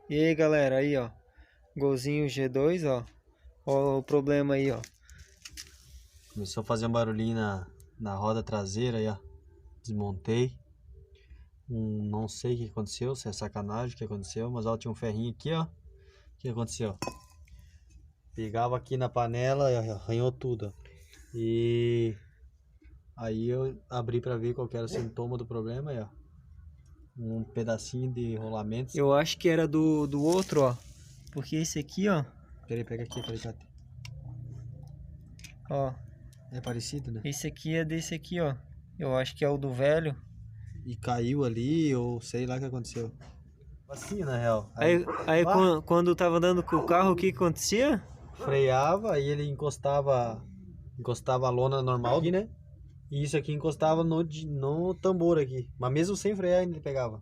E aí, galera, aí, ó. Golzinho G2, ó. Ó o problema aí, ó. Começou a fazer um barulhinho na roda traseira aí, ó. Desmontei. Não sei o que aconteceu, se é sacanagem o que aconteceu, mas ó, tinha um ferrinho aqui, ó. O que aconteceu? Pegava aqui na panela e arranhou tudo, ó. E aí eu abri pra ver qual que era o sintoma do problema aí, ó. Um pedacinho de rolamento. Eu acho que era do outro, ó. Porque esse aqui, ó. Peraí, pega aqui, peraí, Tati. Ó. É parecido, né? Esse aqui é desse aqui, ó. Eu acho que é o do velho. E caiu ali, ou sei lá o que aconteceu. Assim, na real. Aí quando tava andando com o carro, o que acontecia? Freava, aí ele encostava a lona normal aqui, né? E isso aqui encostava no tambor aqui. Mas mesmo sem frear ainda ele pegava.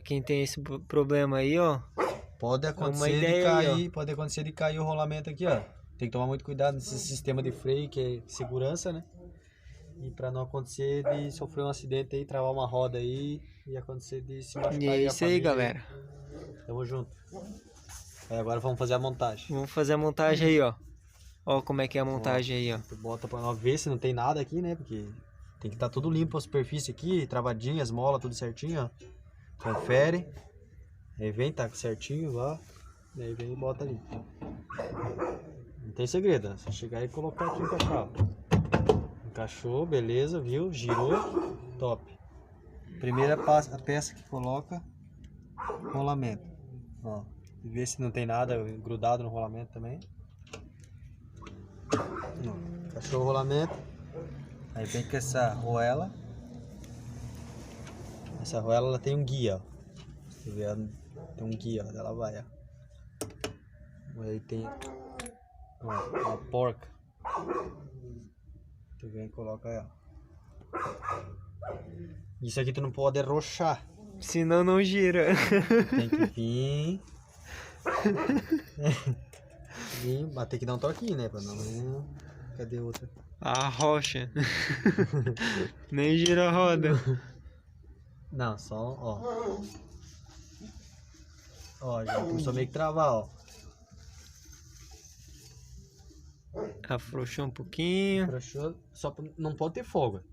Quem tem esse problema aí, ó. Pode acontecer de cair, pode acontecer de cair o rolamento aqui, ó. Tem que tomar muito cuidado nesse sistema de freio que é segurança, né? E pra não acontecer de sofrer um acidente aí, travar uma roda aí e acontecer de se machucar. E é isso aí, galera. Tamo junto. Aí agora vamos fazer a montagem. Vamos fazer a montagem aí, ó. Ó como é que é a montagem aí, ó. Tu bota pra nós ver se não tem nada aqui, né? Porque tem que estar tudo limpo a superfície aqui, travadinha, as molas, tudo certinho, ó. Confere. Aí vem, tá certinho lá. Daí vem e bota ali. Não tem segredo, é só chegar e colocar aqui e encaixar. Encaixou, beleza, viu? Girou, top. Primeira peça que coloca, rolamento. Ó, vê se não tem nada grudado no rolamento também. Encaixou o rolamento. Aí vem com essa arruela. Essa arruela ela tem um guia, ó. Você vê, tem um guia, ó, ela vai, ó. Aí tem uma porca. Tu vem e coloca aí, ó. Isso aqui tu não pode arrochar. Senão não gira. Tem que vir. Mas tem que dar um toquinho, né? Pra não. Cadê outra? A rocha. Nem gira a roda. Não, só, ó. Ó, já começou meio que travar, ó. Afrouxou um pouquinho. Afrouxou, só não pode ter folga.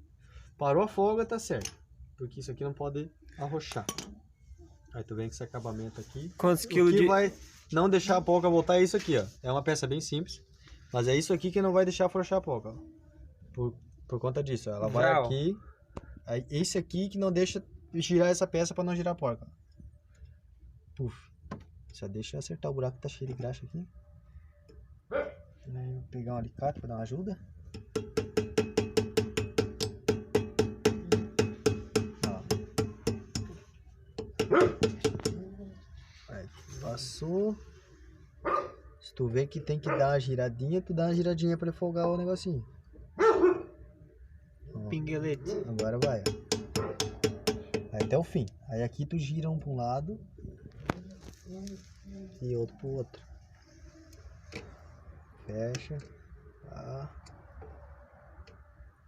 Parou a folga, tá certo. Porque isso aqui não pode arrochar. Aí tu vem com esse acabamento aqui. Quantos quilos de... vai não deixar a polca voltar é isso aqui, ó. É uma peça bem simples. Mas é isso aqui que não vai deixar afrouxar a polca, ó. Por conta disso, ó. Ela vai aqui. Aí esse aqui que não deixa girar essa peça pra não girar a polca. Puf. Só deixa eu acertar o buraco que tá cheio de graxa aqui. Vou pegar um alicate pra dar uma ajuda. Aí, passou. Se tu vê que tem que dar uma giradinha, tu dá uma giradinha pra folgar o negocinho. Pinguelete. Agora vai, ó. Aí até o fim. Aí aqui tu gira um pra um lado e outro pro outro. Fecha. Tá.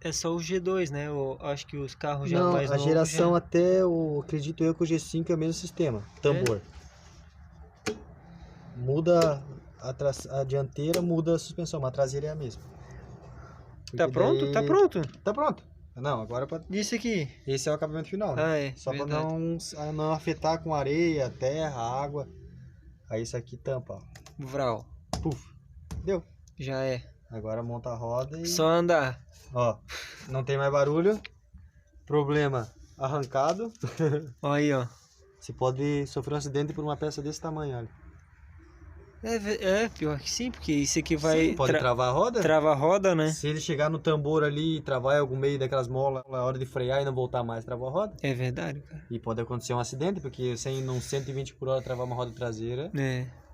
É só o G2, né? Eu acho que os carros já não, mais novos. A geração até acredito eu que o G5 é o mesmo sistema. Tambor. Muda a dianteira, muda a suspensão, mas a traseira é a mesma. Tá pronto? Daí... Tá pronto. Tá pronto. Não, agora pra... Isso aqui. Esse é o acabamento final, né? Ah, é. Só verdade. pra não afetar com areia, terra, água. Aí isso aqui tampa, ó. Vral. Puf. Deu. Já é. Agora monta a roda e... Só andar. Ó, não tem mais barulho. Problema arrancado. Ó aí, ó. Você pode sofrer um acidente por uma peça desse tamanho, olha. Pior que sim, porque isso aqui vai... Sim, pode travar a roda? Trava a roda, né? Se ele chegar no tambor ali e travar em algum meio daquelas molas, na hora de frear e não voltar mais, travou a roda. É verdade, cara. E pode acontecer um acidente, porque sem num 120 por hora travar uma roda traseira,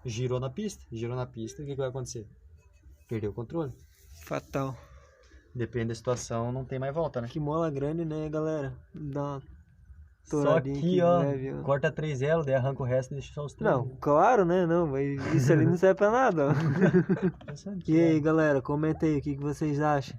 girou na pista. Girou na pista, o que vai acontecer? Perdeu o controle. Fatal. Depende da situação, não tem mais volta, né? Que mola grande, né, galera? Dá uma só aqui, ó, leve, ó. corta 3 elos, daí arranca o resto e deixa só os 3. Não, claro, né? Não, mas isso ali não serve pra nada, ó. E aí, galera, comenta aí o que vocês acham.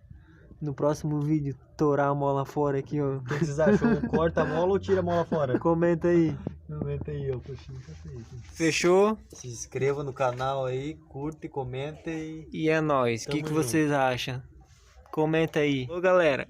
No próximo vídeo, torar a mola fora aqui, ó. O que vocês acham? Corta a mola ou tira a mola fora? Comenta aí. Comenta aí, ó, coxinha tá feito. Fechou? Se inscreva no canal aí, curta e comenta e... E é nóis. O que Tamo vocês acham? Comenta aí. Ô galera,